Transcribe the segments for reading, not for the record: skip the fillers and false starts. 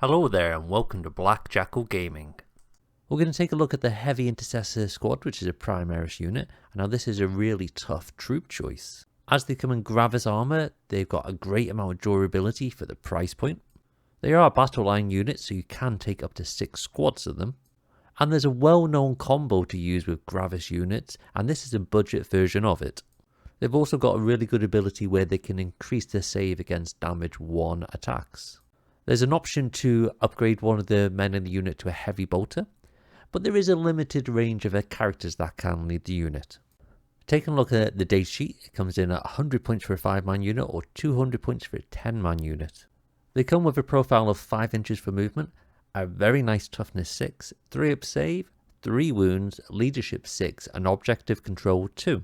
Hello there and welcome to Black Jackal Gaming. We're going to take a look at the Heavy Intercessor squad, which is a primaris unit. Now this is a really tough troop choice. As they come in Gravis armor, they've got a great amount of durability for the price point. They are a battle line unit, so you can take up to 6 squads of them. And there's a well-known combo to use with Gravis units, and this is a budget version of it. They've also got a really good ability where they can increase their save against damage 1 attacks. There's an option to upgrade one of the men in the unit to a heavy bolter, but there is a limited range of characters that can lead the unit. Taking a look at the Datasheet, it comes in at 100 points for a 5-man unit or 200 points for a 10-man unit. They come with a profile of 5 inches for movement, a very nice toughness 6, 3 up save, 3 wounds, leadership 6 and objective control 2.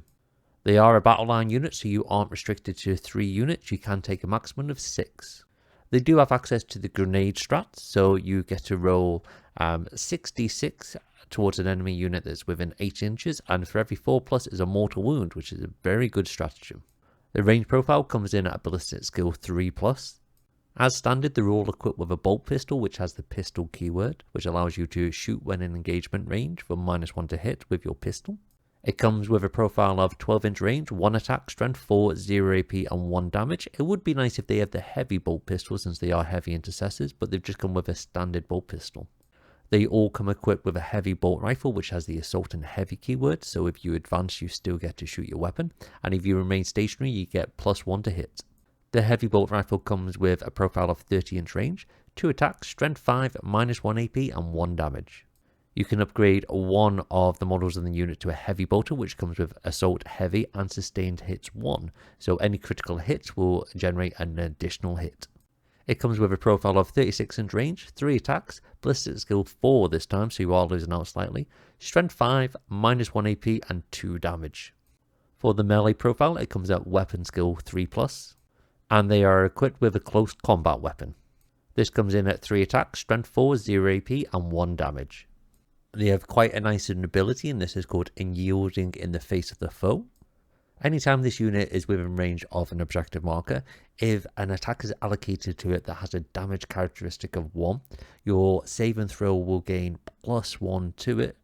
They are a battle line unit, so you aren't restricted to 3 units, you can take a maximum of 6. They do have access to the grenade strats, so you get to roll 6d6 towards an enemy unit that's within 8 inches, and for every 4+ is a mortal wound, which is a very good stratagem. The range profile comes in at a ballistic skill 3+. As standard, they're all equipped with a bolt pistol, which has the pistol keyword, which allows you to shoot when in engagement range for -1 to hit with your pistol. It comes with a profile of 12-inch range, 1 attack, strength 4, 0 AP and 1 damage. It would be nice if they had the heavy bolt pistol since they are heavy intercessors, but they've just come with a standard bolt pistol. They all come equipped with a heavy bolt rifle, which has the assault and heavy keyword, so if you advance you still get to shoot your weapon, and if you remain stationary you get +1 to hit. The heavy bolt rifle comes with a profile of 30-inch range, 2 attacks, strength 5, -1 AP and 1 damage. You can upgrade one of the models in the unit to a heavy bolter, which comes with assault heavy and sustained hits 1. So any critical hits will generate an additional hit. It comes with a profile of 36-inch range, 3 attacks, ballistic skill 4 this time, so you are losing out slightly, strength 5, -1 AP and 2 damage. For the melee profile, it comes at weapon skill 3+, and they are equipped with a close combat weapon. This comes in at 3 attacks, strength 4, 0 AP and 1 damage. They have quite a nice ability, and this is called Unyielding in the Face of the Foe. Anytime this unit is within range of an objective marker, if an attack is allocated to it that has a damage characteristic of 1, your save and throw will gain +1 to it,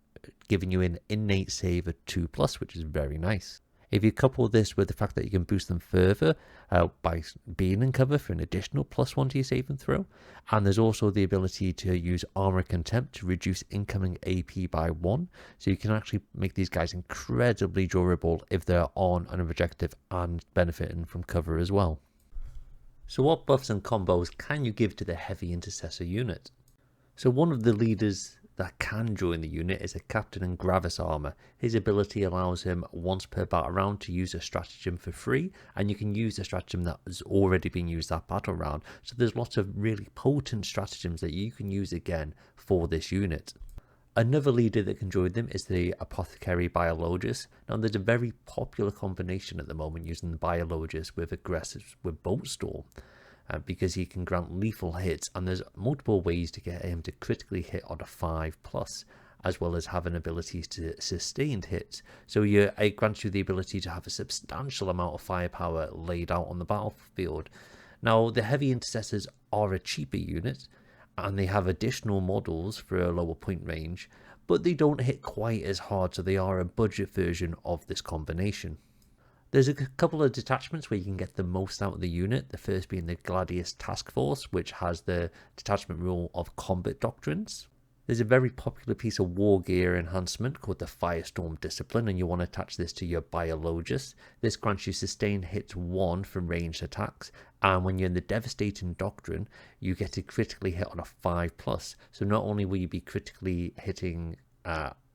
giving you an innate save of 2+, which is very nice. If you couple this with the fact that you can boost them further by being in cover for an additional +1 to your save and throw, and there's also the ability to use Armor Contempt to reduce incoming AP by 1, so you can actually make these guys incredibly durable if they're on an objective and benefiting from cover as well. So what buffs and combos can you give to the Heavy Intercessor unit? So one of the leaders that can join the unit is a captain in Gravis armor. His ability allows him once per battle round to use a stratagem for free, and you can use a stratagem that has already been used that battle round. So there's lots of really potent stratagems that you can use again for this unit. Another leader that can join them is the Apothecary Biologus. Now there's a very popular combination at the moment using the Biologus with aggressive with Bolt Storm. Because he can grant lethal hits, and there's multiple ways to get him to critically hit on a 5+, as well as having abilities to sustained hits. So it grants you the ability to have a substantial amount of firepower laid out on the battlefield. Now the Heavy Intercessors are a cheaper unit, and they have additional models for a lower point range, but they don't hit quite as hard, so they are a budget version of this combination. There's a couple of detachments where you can get the most out of the unit, the first being the Gladius Task Force, which has the detachment rule of combat doctrines. There's a very popular piece of war gear enhancement called the Firestorm Discipline, and you want to attach this to your Biologus. This grants you sustained hits 1 from ranged attacks, and when you're in the Devastating Doctrine, you get to critically hit on a 5+. So not only will you be critically hitting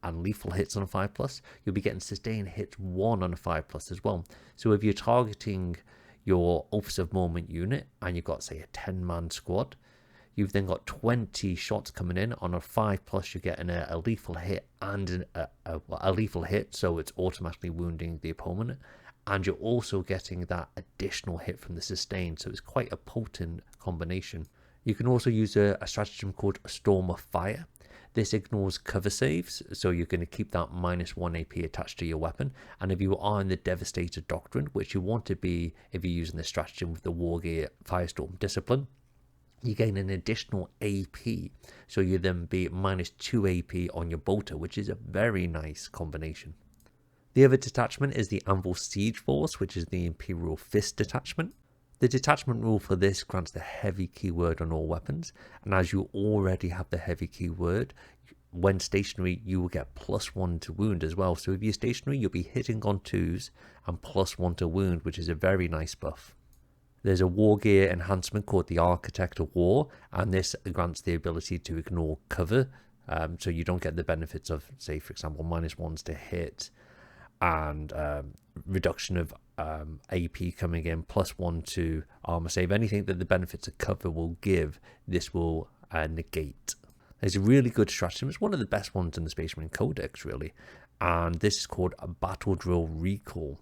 and lethal hits on a 5+, you'll be getting sustained hits 1 on a 5+ as well. So if you're targeting your Oaths of Moment unit and you've got, say, a 10-man squad, you've then got 20 shots coming in. On a 5+, you're getting a lethal hit and a lethal hit, so it's automatically wounding the opponent, and you're also getting that additional hit from the sustain, so it's quite a potent combination. You can also use a stratagem called Storm of Fire. This ignores cover saves, so you're going to keep that -1 AP attached to your weapon. And if you are in the Devastated Doctrine, which you want to be if you're using the stratagem with the Wargear Firestorm Discipline, you gain an additional AP, so you then be minus 2 AP on your bolter, which is a very nice combination. The other detachment is the Anvil Siege Force, which is the Imperial Fist detachment. The detachment rule for this grants the heavy keyword on all weapons, and as you already have the heavy keyword, when stationary you will get +1 to wound as well. So if you're stationary, you'll be hitting on 2s and +1 to wound, which is a very nice buff. There's a war gear enhancement called the Architect of War, and this grants the ability to ignore cover, so you don't get the benefits of, say for example, -1s to hit, and reduction of AP coming in, +1 to armor save. Anything that the benefits of cover will give, this will negate. There's a really good stratagem. It's one of the best ones in the Space Marine Codex, really, and this is called a Battle Drill Recall.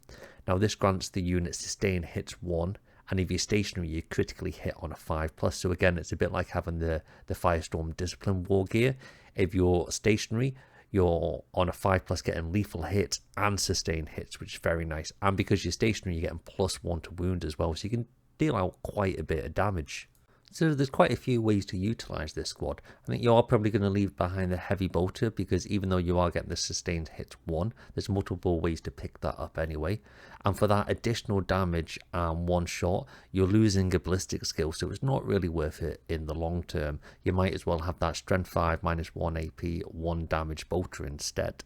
Now this grants the unit sustain hits 1, and if you're stationary you critically hit on a 5+. So again, it's a bit like having the Firestorm Discipline war gear. If you're stationary, you're on a 5+ getting lethal hits and sustain hits, which is very nice. And because you're stationary, you're getting +1 to wound as well, so you can deal out quite a bit of damage. So there's quite a few ways to utilize this squad. I think you are probably going to leave behind the heavy bolter, because even though you are getting the sustained hits 1, there's multiple ways to pick that up anyway. And for that additional damage and 1 shot, you're losing a ballistic skill, so it's not really worth it in the long term. You might as well have that strength 5 -1 AP 1 damage bolter instead.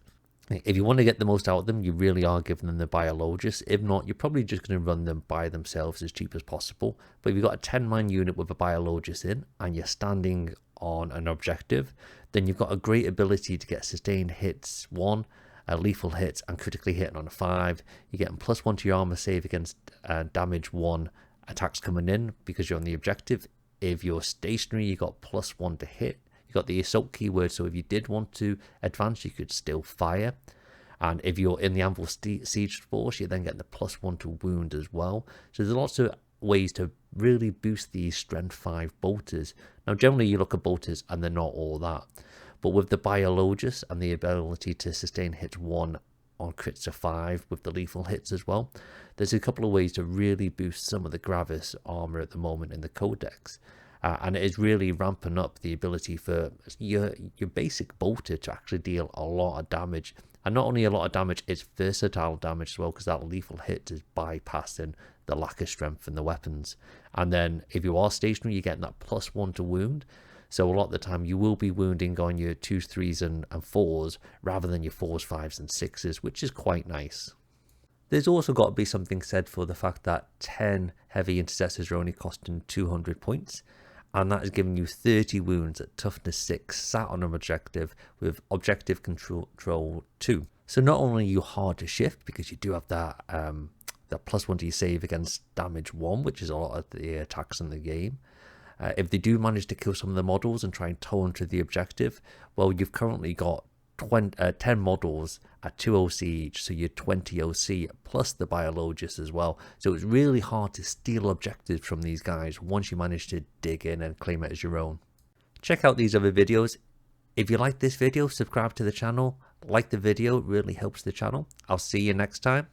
If you want to get the most out of them, you really are giving them the biologist. If not, you're probably just going to run them by themselves as cheap as possible. But if you've got a 10-man unit with a biologist in, and you're standing on an objective, then you've got a great ability to get sustained hits 1, lethal hits, and critically hitting on a 5. You're getting +1 to your armor save against damage 1 attacks coming in because you're on the objective. If you're stationary, you got +1 to hit. You got the assault keyword, so if you did want to advance, you could still fire. And if you're in the Anvil Siege Force, you're then getting the +1 to wound as well. So there's lots of ways to really boost these strength 5 bolters. Now generally you look at bolters and they're not all that, but with the biologist and the ability to sustain hits 1 on crits of 5 with the lethal hits as well, there's a couple of ways to really boost some of the Gravis armor at the moment in the Codex. And it is really ramping up the ability for your basic bolter to actually deal a lot of damage. And not only a lot of damage, it's versatile damage as well, because that lethal hit is bypassing the lack of strength in the weapons. And then if you are stationary, you're getting that +1 to wound. So a lot of the time you will be wounding on your 2s, 3s and 4s rather than your 4s, 5s and 6s, which is quite nice. There's also got to be something said for the fact that 10 heavy intercessors are only costing 200 points. And that is giving you 30 wounds at toughness 6, sat on an objective with objective control 2. So not only are you hard to shift, because you do have that +1 to your save against damage 1, which is a lot of the attacks in the game. If they do manage to kill some of the models and try and tow them to the objective, well, you've currently got 10 models at 2 OC each, so you're 20 OC plus the biologist as well. So it's really hard to steal objectives from these guys once you manage to dig in and claim it as your own. Check out these other videos. If you like this video, subscribe to the channel. Like the video, it really helps the channel. I'll see you next time.